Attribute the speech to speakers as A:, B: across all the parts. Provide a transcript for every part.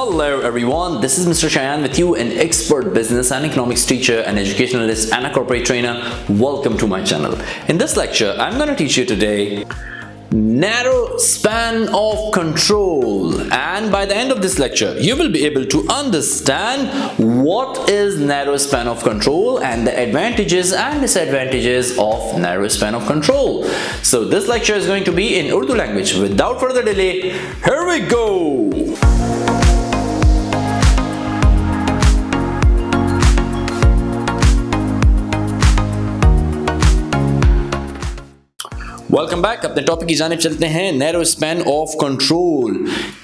A: Hello everyone, this is Mr. Shayan with you, an expert business and economics teacher, an educationalist and a corporate trainer. Welcome to my channel. In this lecture, I'm going to teach you today narrow span of control, and by the end of this lecture you will be able to understand what is narrow span of control and the advantages and disadvantages of narrow span of control. So this lecture is going to be in Urdu language. Without further delay, here we go. Welcome back. अपने topic की जानिब चलते हैं। Narrow span of control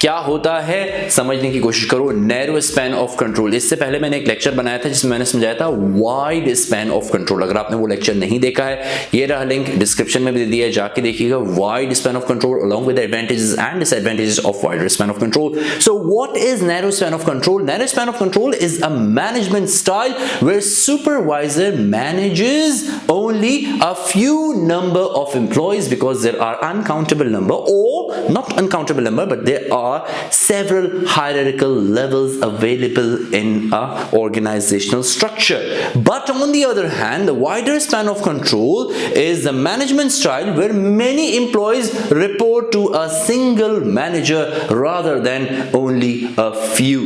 A: क्या होता है समझने की कोशिश करो। नैरो स्पैन ऑफ कंट्रोल, इससे पहले मैंने एक लेक्चर बनाया था जिसमें मैंने समझाया था वाइड स्पैन ऑफ कंट्रोल। अगर आपने वो लेक्चर नहीं देखा है, ये रहा लिंक डिस्क्रिप्शन में भी दे दिया है, जाके देखिएगा। Wide span of control along with the advantages and disadvantages of wide span of control. So what is narrow span of control? Narrow span of control is a management style where supervisor manages only a few number of employees because there are uncountable number, or not uncountable number, but there are several hierarchical levels available in a organizational structure. But on the other hand, the wider span of control is the management style where many employees report to a single manager rather than only a few.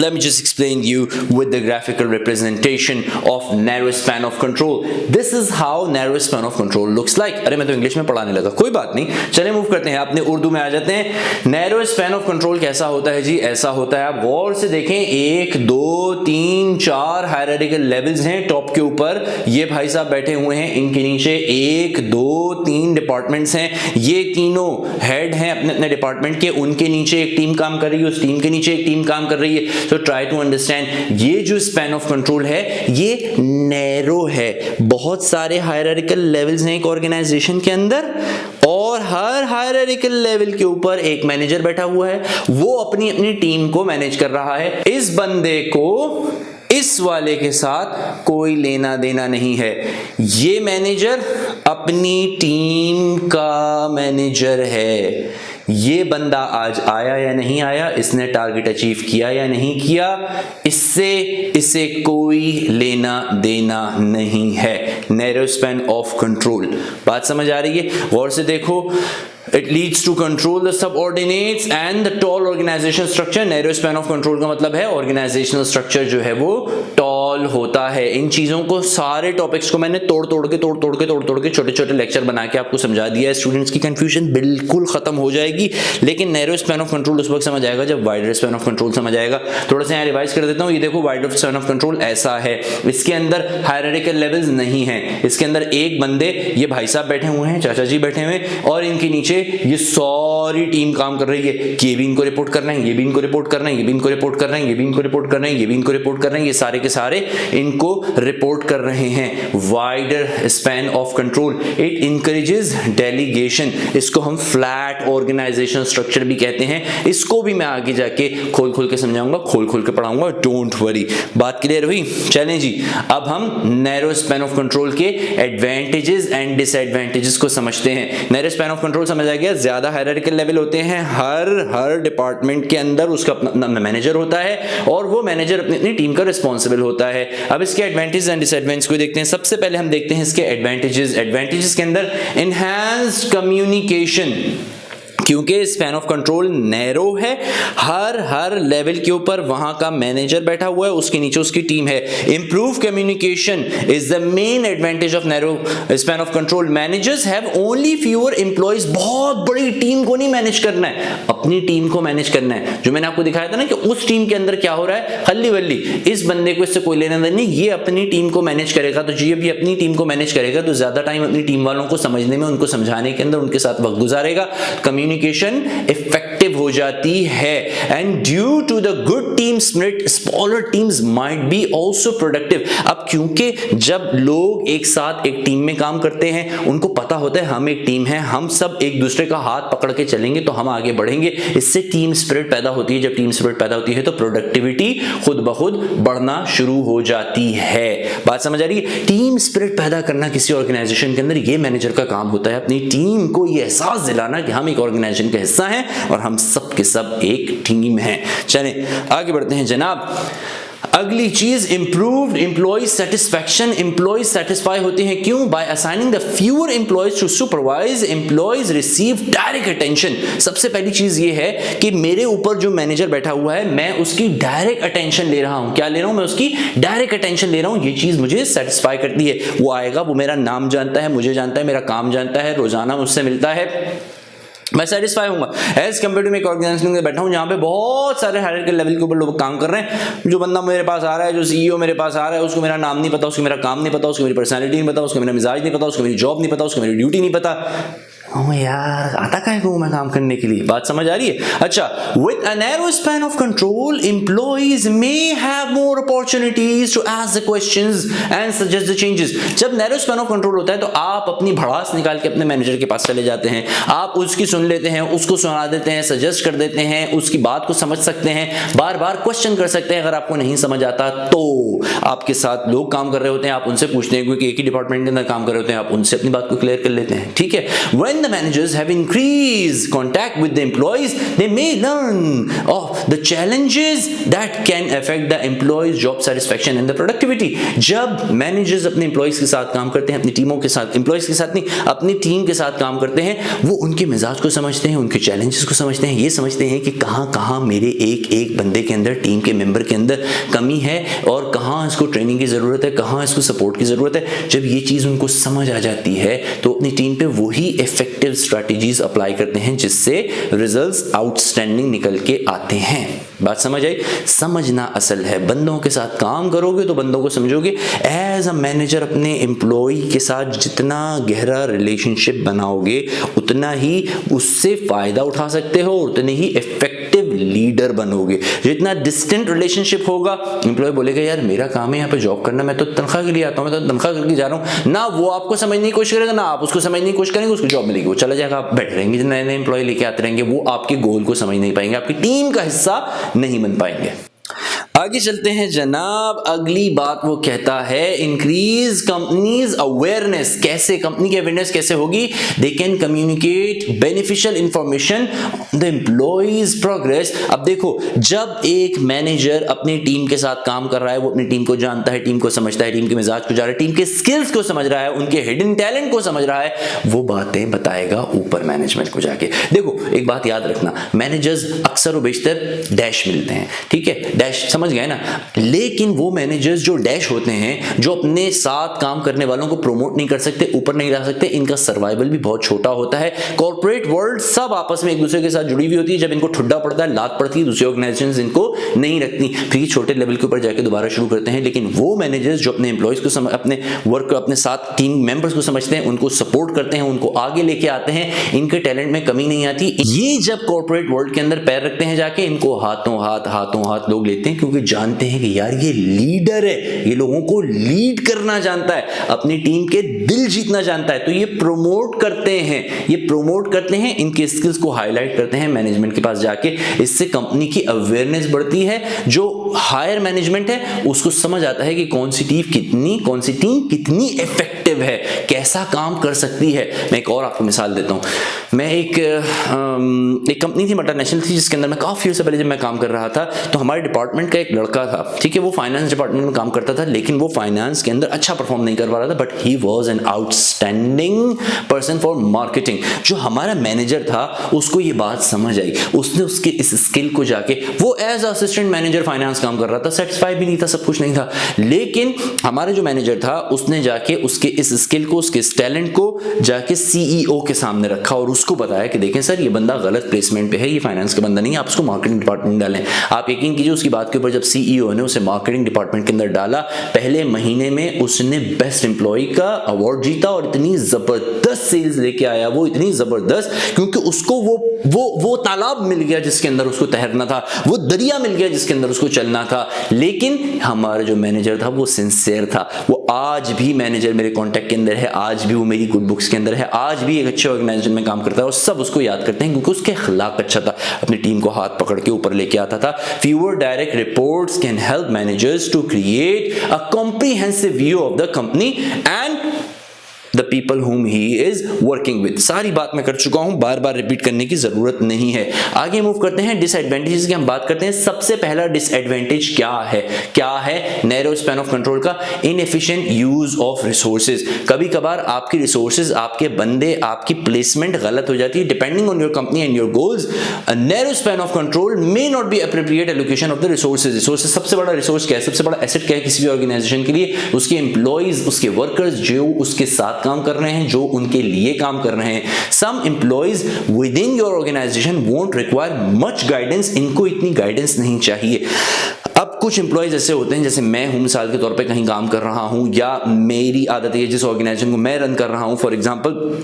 A: Let me just explain you with the graphical representation of narrow span of control. This is how narrow span of control looks like. अरे मैं तो English में पढ़ाने लगा, कोई बात नहीं, चलिए मूव करते हैं, अपने उर्दू में आ जाते हैं। नैरो स्पैन ऑफ कंट्रोल कैसा होता है जी? ऐसा होता है, आप गौर से देखें, 1 2 3 4 हायरार्किकल लेवल्स हैं। टॉप के ऊपर ये भाई साहब बैठे हुए हैं, इनके नीचे 1 2 3 डिपार्टमेंट्स हैं। ये तीनों हेड हैं अपने अपने डिपार्टमेंट के, उनके नीचे एक टीम काम कर रही है, उस टीम के नीचे एक टीम काम कर रही है। So try to understand, ये जो स्पैन ऑफ कंट्रोल है ये नैरो है। बहुत सारे हायरार्किकल लेवल्स हैं एक ऑर्गेनाइजेशन के अंदर, और हर हायरार्किकल लेवल के ऊपर एक मैनेजर बैठा हुआ है, वो अपनी अपनी टीम को मैनेज कर रहा है। इस बंदे को इस वाले के साथ कोई लेना देना नहीं है। ये मैनेजर अपनी टीम का मैनेजर है। ये बंदा आज आया या नहीं आया, इसने टारगेट अचीव किया या नहीं किया, इससे इसे कोई लेना देना नहीं है। नैरो स्पैन ऑफ कंट्रोल, बात समझ आ रही है? गौर से देखो। It leads to control the subordinates and the tall organization structure. Narrow span of control का मतलब है organizational structure जो है वो tall होता है। इन चीजों को, सारे टॉपिक्स को मैंने तोड़ तोड़ के छोटे छोटे लेक्चर बना के आपको समझा दिया है। स्टूडेंट्स की कंफ्यूजन बिल्कुल खत्म हो जाएगी। लेकिन नैरो स्पैन ऑफ कंट्रोल उस वक्त समझ आएगा जब वाइडर स्पैन ऑफ कंट्रोल समझ आएगा। थोड़ा सा यहाँ रिवाइज कर देता हूँ। ये देखो, वाइडर स्पैन ऑफ कंट्रोल ऐसा है, इसके अंदर हायरार्किकल लेवल्स नहीं है। इसके अंदर एक बंदे, ये भाई साहब बैठे हुए हैं, चाचा जी बैठे हुए हैं, और इनके नीचे ये सारी टीम काम कर रही है कि ये भी इनको रिपोर्ट करना है, ये भी इनको रिपोर्ट करना है, ये भी इनको रिपोर्ट करना है, ये भी इनको रिपोर्ट करना है, ये भी इनको रिपोर्ट करना है। ये सारे के सारे इनको रिपोर्ट कर रहे हैं। Wider span of control, it encourages delegation. इसको हम फ्लैट ऑर्गेनाइजेशन स्ट्रक्चर भी कहते हैं। इसको भी मैं आगे जाके खोल खोल के समझाऊंगा, खोल खोल के पढ़ाऊंगा, डोंट वरी। बात क्लियर हुई? चलें जी, अब हम नैरो स्पैन ऑफ कंट्रोल के एडवांटेजेस एंड डिसएडवांटेजेस को समझते हैं। नैरो स्पैन ऑफ कंट्रोल समझ आ गया, ज्यादा हायरार्किकल लेवल होते हैं, हर डिपार्टमेंट के अंदर उसका अपना मैनेजर होता है, और वो मैनेजर अपनी अपनी टीम का रिस्पॉन्सिबल होता है। अब इसके एडवांटेज एंड डिसएडवांटेज को देखते हैं। सबसे पहले हम देखते हैं इसके एडवांटेजेस के अंदर एनहांस्ड कम्युनिकेशन। क्योंकि स्पैन ऑफ कंट्रोल नैरो है, हर लेवल के ऊपर वहां का मैनेजर बैठा हुआ है, उसके नीचे उसकी टीम है। Improve communication is the main advantage of narrow span of control. Managers have only fewer employees. बहुत बड़ी टीम को नहीं मैनेज करना है, अपनी टीम को मैनेज करना है। जो मैंने आपको दिखाया था ना कि उस टीम के अंदर क्या हो रहा है, खल्ली वल्ली, इस बंदे को इससे कोई लेना देना नहीं, ये अपनी टीम को मैनेज करेगा। तो ये भी अपनी टीम को मैनेज करेगा तो ज्यादा टाइम अपनी टीम वालों को समझने में, उनको समझाने के अंदर उनके साथ वक्त गुजारेगा। कम्युनिकेशन इफेक्टिव हो जाती है। And due to the good team spirit, smaller teams might be also productive. अब क्योंकि जब लोग एक साथ एक टीम में काम करते हैं, उनको पता होता है हम एक टीम है, हम सब एक दूसरे का हाथ पकड़ के चलेंगे तो हम आगे बढ़ेंगे। इससे टीम स्पिरिट पैदा होती है। जब टीम स्पिरिट पैदा होती है तो प्रोडक्टिविटी खुद ब खुद बढ़ना शुरू हो जाती है। बात समझ आ रही है? टीम स्पिरिट पैदा करना किसी ऑर्गेनाइजेशन के अंदर, ये मैनेजर का काम होता है। अपनी टीम को ये एहसास दिलाना कि हम एक ऑर्गेनाइजेशन ऑर्गेनाइजेशन का हिस्सा हैं और हम सब के सब एक टीम हैं। चलें आगे बढ़ते हैं जनाब। अगली चीज improved employee satisfaction. Employee satisfy होते हैं क्यों? By assigning the fewer employees to supervise, employees receive direct attention. सबसे पहली चीज ये है कि मेरे ऊपर जो मैनेजर बैठा हुआ है मैं उसकी डायरेक्ट अटेंशन ले रहा हूं। क्या ले रहा हूं? मैं उसकी डायरेक्ट अटेंशन ले रहा हूं। ये चीज मुझे सेटिस्फाई करती है। वो आएगा, वो मेरा नाम जानता है, मुझे जानता है, मेरा काम जानता है, रोजाना मुझसे मिलता है, मैं satisfy Hunga. As compare to मैं एक ऑर्गेनाइजेशन में बैठा हूं जहां पे बहुत सारे हायरार्किकल लेवल के ऊपर लोग काम कर रहे हैं। जो बंदा मेरे पास आ रहा है, जो सीईओ मेरे पास आ रहा है, उसको मेरा नाम नहीं पता, उसको मेरा काम नहीं पता, उसको मेरी पर्सनैलिटी नहीं पता, उसको मेरा मिजाज नहीं पता, उसको मेरी जॉब नहीं पता, उसको मेरी ड्यूटी नहीं पता। ओ यार, आता काहे को मैं काम करने के लिए? बात समझ आ रही है? अच्छा, with a narrow span of control, employees may have more opportunities to ask the questions and suggest the changes. जब narrow span of control होता है तो आप अपनी भड़ास निकाल के अपने मैनेजर के पास चले जाते हैं, आप उसकी सुन लेते हैं, उसको सुना देते हैं, सजेस्ट कर देते हैं, उसकी बात को समझ सकते हैं, बार बार क्वेश्चन कर सकते हैं। अगर आपको नहीं समझ आता तो आपके साथ लोग काम कर रहे होते हैं, आप उनसे पूछते हैं, क्योंकि एक ही डिपार्टमेंट के अंदर काम कर रहे होते हैं, आप उनसे अपनी बात को क्लियर कर लेते हैं। ठीक है? When the managers have increased contact with the employees, they may learn of the challenges that can affect the employees' job satisfaction and the productivity. जब managers अपने employees के साथ काम करते हैं, अपनी टीमों के साथ, employees के साथ नहीं, अपनी टीम के साथ काम करते हैं, वो उनके मिजाज को समझते हैं, उनके challenges को समझते हैं, ये समझते हैं कि कहाँ मेरे एक बंदे के अंदर, टीम के मेंबर के अंदर कमी है और कहाँ इसको ट्रेनिंग की जरूरत है, कहाँ इसको सपोर्ट की जरूरत है। जब ये चीज उनको समझ आ जाती है तो अपनी टीम पे वही इफेक्टिव स्ट्रैटेजीज अप्लाई करते हैं जिससे रिजल्ट्स आउटस्टैंडिंग निकल के आते हैं। बात समझ आई? समझना असल है। बंदों के साथ काम करोगे तो बंदों को समझोगे। एज अ मैनेजर अपने एम्प्लॉय के साथ जितना गहरा रिलेशनशिप बनाओगे उतना ही उससे फायदा उठा सकते हो, उतने ही इफेक्टिव लीडर बनोगे। जितना डिस्टेंट रिलेशनशिप होगा, एम्प्लॉय बोलेगा यार मेरा काम है यहाँ पे जॉब करना, मैं तो तनख्वाह के लिए आता हूँ, मैं तो तनख्वाह करके जा रहा हूँ ना। वो आपको समझने की कोशिश करेगा ना आप उसको समझने की कोशिश करेंगे, उसको जॉब मिलेगी, वो चला जाएगा, आप बैठे रहेंगे, नए नए एम्प्लॉय लेके आते रहेंगे, वो आपके गोल को समझ नहीं पाएंगे, आपकी टीम का हिस्सा नहीं बन पाएंगे। आगे चलते हैं जनाब। अगली बात वो कहता है इंक्रीज कंपनीज अवेयरनेस। कैसे कंपनी की अवेयरनेस कैसे होगी? They can communicate beneficial information the employees progress. अब देखो, जब एक मैनेजर अपनी टीम के साथ काम कर रहा है, वो अपनी टीम को जानता है, टीम को समझता है, टीम के मिजाज को जान रहा है, टीम के स्किल्स को समझ रहा है, उनके हिडन टैलेंट को समझ रहा है, वो बातें बताएगा ऊपर मैनेजमेंट को जाके। देखो एक बात याद रखना, मैनेजर्स अक्सर और बेशतर डैश मिलते हैं, ठीक है, डैश समझ गए ना। लेकिन वो मैनेजर्स जो डैश होते हैं, जो अपने साथ काम करने वालों को प्रमोट नहीं कर सकते, ऊपर नहीं ला सकते, इनका सर्वाइवल भी बहुत छोटा होता है। कॉर्पोरेट वर्ल्ड सब आपस में एक दूसरे के साथ जुड़ी हुई होती है। जब इनको ठुड्डा पड़ता है, लात पड़ती है, दूसरी ऑर्गेनाइजेशंस इनको नहीं रखती, फिर छोटे लेवल के ऊपर जाके दोबारा शुरू करते हैं। लेकिन वो मैनेजर्स जो अपने एम्प्लॉयज को अपने वर्क को, अपने साथ टीम मेंबर्स को समझते हैं, उनको सपोर्ट करते हैं, उनको आगे लेके आते हैं, इनके टैलेंट में कमी नहीं आती। ये जब कॉर्पोरेट वर्ल्ड के अंदर पैर रखते हैं जाके, इनको हाथों हाथ लोग लेते हैं, क्योंकि जानते हैं कि यार ये लीडर है, ये लोगों को लीड करना जानता है, अपनी टीम के दिल जीतना जानता है, तो ये प्रमोट करते हैं, इनके स्किल्स को हाईलाइट करते हैं मैनेजमेंट के पास जाके। इससे कंपनी की अवेयरनेस बढ़ती है। जो हायर मैनेजमेंट है उसको समझ आता है कि कौन सी टीम कितनी इफेक्टिव है, कैसा काम कर सकती है। मैं एक और आपको मिसाल देता हूं। मैं एक कंपनी थी, मल्टीनेशनल थी, जिसके अंदर मैं काफी वर्ष पहले जब मैं काम कर रहा था, तो हमारे डिपार्टमेंट का एक लड़का था, ठीक है, वो फाइनेंस डिपार्टमेंट में काम करता था, लेकिन वो फाइनेंस के अंदर अच्छा परफॉर्म नहीं कर पा रहा था, but he was an outstanding person for marketing. जो हमारा मैनेजर था उसको ये बात समझ आई, उसने उसके इस स्किल को जाके, वो एज असिस्टेंट मैनेजर फाइनेंस काम कर रहा था, सेटिस्फाई भी नहीं था, सब कुछ नहीं था, लेकिन हमारा जो मैनेजर था उसने जाके उसके इस स्किल को, उसके इस टैलेंट को जाके सीईओ के सामने रखा और उसको बताया कि देखें सर, ये बंदा गलत प्लेसमेंट पे है, ये फाइनेंस का बंदा नहीं है, आप उसको मार्केटिंग डिपार्टमेंट डालें। आप यकीन कीजिए, उसकी बात के ऊपर जब सीईओ ने उसे मार्केटिंग डिपार्टमेंट के अंदर डाला, पहले महीने में उसने बेस्ट एम्प्लॉय का अवार्ड जीता और इतनी जबरदस्त सेल्स लेके आया, वो इतनी जबरदस्त, क्योंकि उसको वो तालाब मिल गया जिसके अंदर उसको तैरना था, वो दरिया मिल गया जिसके अंदर उसको चलना था। लेकिन हमारा जो मैनेजर था वो सिंसियर था, वो आज भी मैनेजर मेरे कॉन्टेक्ट के अंदर है, आज भी वो मेरी गुड बुक्स के अंदर है, आज भी एक अच्छे ऑर्गेनाइजेशन में काम करता है और सब उसको याद करते हैं, क्योंकि उसके अखलाक अच्छा था, अपनी टीम को हाथ पकड़ के ऊपर लेके आता था। Fewer direct reports can help managers to create a comprehensive view of the company and the people whom he is working with। सारी बात मैं कर चुका हूं, बार बार रिपीट करने की जरूरत नहीं है। आगे मूव करते हैं डिसएडवांटेजेस की हम बात करते हैं। सबसे पहला डिसएडवांटेज क्या है नैरो स्पैन ऑफ कंट्रोल का? Inefficient use of resources. कभी कभार आपकी रिसोर्सेज, आपके बंदे, आपकी प्लेसमेंट गलत हो जाती है depending on your company and your goals. A narrow span of control may not be appropriate allocation of the resources. सबसे बड़ा रिसोर्स क्या है, सबसे बड़ा एसेट क्या है किसी भी ऑर्गेनाइजेशन के लिए? उसके एम्प्लॉइज, उसके वर्कर्स जो उसके साथ काम कर रहे हैं, जो उनके लिए काम कर रहे हैं। Some employees within your organization won't require much guidance, इनको इतनी गाइडेंस नहीं चाहिए। अब कुछ एम्प्लॉइज ऐसे होते हैं, जैसे मैं हूं मिसाल के तौर पे कहीं काम कर रहा हूं, या मेरी आदत है जिस ऑर्गेनाइजेशन को मैं रन कर रहा हूं, फॉर एग्जांपल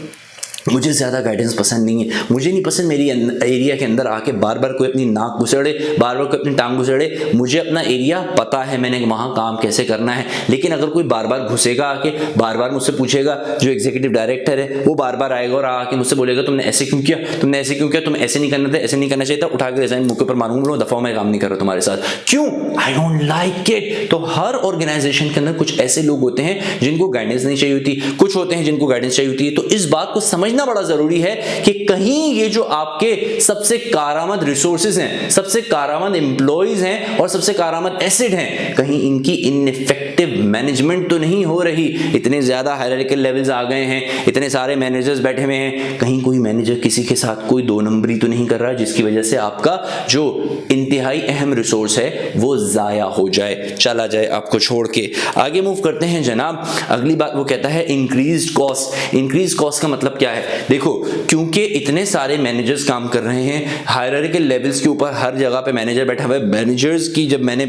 A: मुझे ज़्यादा गाइडेंस पसंद नहीं है। मुझे नहीं पसंद मेरी एरिया के अंदर आके बार बार कोई अपनी नाक घुसेड़े, बार बार कोई अपनी टांग घुसेड़े। मुझे अपना एरिया पता है, मैंने वहाँ काम कैसे करना है। लेकिन अगर कोई बार बार घुसेगा आके, बार बार मुझसे पूछेगा, जो एग्जीक्यूटिव डायरेक्टर है वो बार बार आएगा और आके मुझसे बोलेगा तुमने ऐसे क्यों किया, तुमने ऐसे क्यों किया, तुम ऐसे नहीं करना था, ऐसे नहीं करना चाहिए था, उठा के रिजाइन मुँह के ऊपर मारूंगा, दफा मैं काम नहीं कर रहा तुम्हारे साथ। क्यों? I don't like it. तो हर ऑर्गेनाइजेशन के अंदर कुछ ऐसे लोग होते हैं जिनको गाइडेंस नहीं चाहिए होती, कुछ होते हैं जिनको गाइडेंस चाहिए होती है। तो इस बात को समझना बड़ा जरूरी है कि कहीं ये जो आपके सबसे कारामद रिसोर्सेज हैं, सबसे कारामद एम्प्लॉइज हैं और सबसे कारामद एसेट हैं, कहीं इनकी इनइफेक्टिव मैनेजमेंट तो नहीं हो रही। इतने ज्यादा हायरार्किकल लेवल्स आ गए हैं, इतने सारे मैनेजर्स बैठे हुए हैं, कहीं कोई मैनेजर किसी के साथ कोई दो नंबरी तो नहीं कर रहा, जिसकी वजह से आपका जो इंतहाई अहम रिसोर्स है वो जाया हो जाए, चला जाए आपको छोड़ के। आगे मूव करते हैं जनाब। अगली बात वो कहता है इंक्रीज्ड कॉस्ट। इंक्रीज कॉस्ट का मतलब क्या है? देखो, क्योंकि इतने सारे मैनेजर्स काम कर रहे हैं, हायरार्किकल लेवल्स के ऊपर हर जगह पे मैनेजर बैठा हुआ है। मैनेजर्स की जब मैंने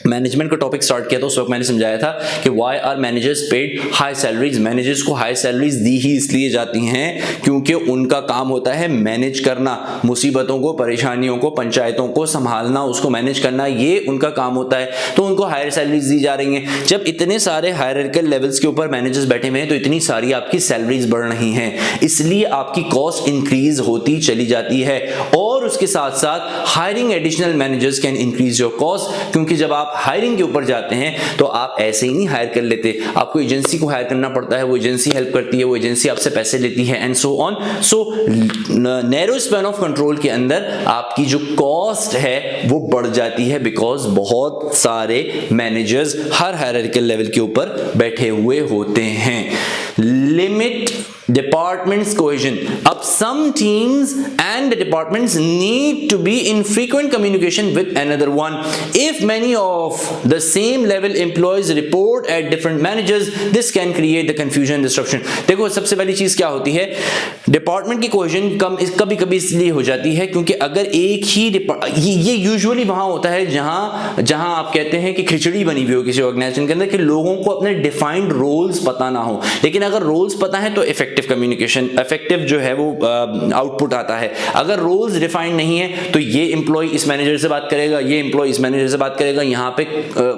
A: मैनेजमेंट का टॉपिक स्टार्ट किया था उस वक्त मैंने समझाया था कि why are managers paid high salaries. Managers को हाई सैलरीज दी ही इसलिए जाती हैं क्योंकि उनका काम होता है मैनेज करना, मुसीबतों को, परेशानियों को, पंचायतों को संभालना, उसको मैनेज करना, ये उनका काम होता है। तो उनको हायर सैलरीज दी जा रही हैं। जब इतने सारे हायरार्किकल लेवल्स के ऊपर मैनेजर्स बैठे हुए हैं तो इतनी सारी आपकी सैलरीज बढ़ रही हैं, इसलिए आपकी कॉस्ट इंक्रीज होती चली जाती है। और उसके साथ साथ hiring additional managers can increase your cost, क्योंकि जब आप हायरिंग के ऊपर जाते हैं तो आप ऐसे ही नहीं हायर कर लेते, आपको एजेंसी को हायर करना पड़ता है, वो एजेंसी हेल्प करती है, वो एजेंसी आपसे पैसे लेती है and so on. So narrow span of control के अंदर आपकी जो कॉस्ट है वो बढ़ जाती है, बिकॉज बहुत सारे मैनेजर्स हर हायरार्किकल लेवल के ऊपर बैठे हुए होते हैं। Limit departments cohesion. Up some teams and departments need to be in frequent communication with another one. If many of the same level employees report at different managers, this can create the confusion and disruption. देखो, सबसे पहली चीज क्या होती है, department की cohesion कभी कभी इसलिए हो जाती है क्योंकि अगर एक ही ये यूजुअली वहां होता है जहां आप कहते हैं कि खिचड़ी बनी हुई हो किसी ऑर्गेनाइजेशन के अंदर, कि लोगों को अपने डिफाइंड रोल्स पता ना हो। लेकिन अगर रोल्स पता है तो इफेक्टिव कम्युनिकेशन, इफेक्टिव जो है वो आउटपुट आता है। अगर रोल्स डिफाइंड नहीं है तो ये एम्प्लॉय इस मैनेजर से बात करेगा, ये एम्प्लॉय इस मैनेजर से बात करेगा, यहाँ पे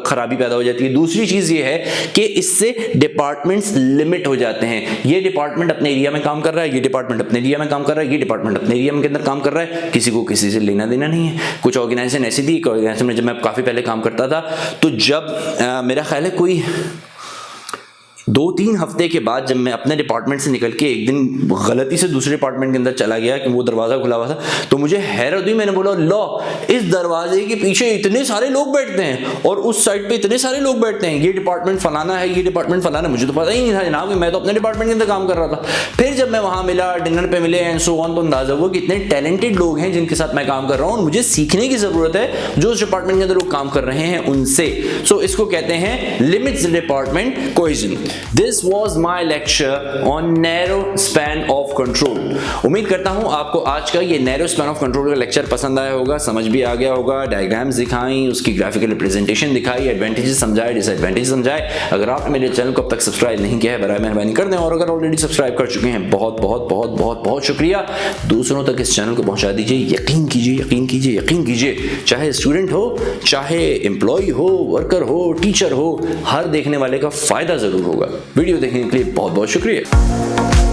A: खराबी पैदा हो जाती है। दूसरी चीज ये है कि इससे डिपार्टमेंट्स लिमिट हो जाते हैं। ये डिपार्टमेंट अपने एरिया में काम कर रहा है, ये डिपार्टमेंट अपने एरिया में काम कर रहा है, ये डिपार्टमेंट अपने एरिया के अंदर काम कर रहा है, किसी को किसी से लेना देना नहीं है। कुछ ऑर्गेनाइजेशन ऐसी थी, ऑर्गेनाइजेशन में जब मैं काफी पहले काम करता था तो जब मेरा ख्याल है कोई 2-3 हफ्ते के बाद जब मैं अपने डिपार्टमेंट से निकल के एक दिन गलती से दूसरे डिपार्टमेंट के अंदर चला गया कि वो दरवाजा खुला हुआ था, तो मुझे हैरत हुई। मैंने बोला, लो, इस दरवाजे के पीछे इतने सारे लोग बैठते हैं और उस साइड पे इतने सारे लोग बैठते हैं, ये डिपार्टमेंट फलाना है, ये डिपार्टमेंट फलाना है। मुझे तो पता ही नहीं था जनाब कि मैं तो अपने डिपार्टमेंट के अंदर काम कर रहा था। फिर जब मैं वहां मिला, डिनर पे मिले एंड सो ऑन, तो अंदाजा हुआ कि इतने टैलेंटेड लोग हैं जिनके साथ मैं काम कर रहा हूँ, मुझे सीखने की जरूरत है जो उस डिपार्टमेंट के अंदर लोग काम कर रहे हैं उनसे। सो इसको कहते हैं limits department cohesion. This was my lecture on narrow span of control. उम्मीद करता हूं आपको आज का ये narrow span of control का लेक्चर पसंद आया होगा, समझ भी आ गया होगा, डायग्राम्स दिखाई, उसकी ग्राफिकल रिप्रेजेंटेशन दिखाई, एडवांटेजेस समझाए, डिसएडवांटेजेस समझाए। अगर आपने मेरे चैनल को अब तक सब्सक्राइब नहीं किया है, बराए मेहरबानी कर दें, और अगर ऑलरेडी सब्सक्राइब कर चुके हैं, बहुत बहुत बहुत बहुत बहुत शुक्रिया। दूसरों तक इस चैनल को पहुंचा दीजिए। यकीन कीजिए, यकीन कीजिए, यकीन कीजिए, चाहे स्टूडेंट हो, चाहे एम्प्लॉय हो, वर्कर हो, टीचर हो, हर देखने वाले का फायदा जरूर होगा। वीडियो देखने के लिए बहुत बहुत शुक्रिया।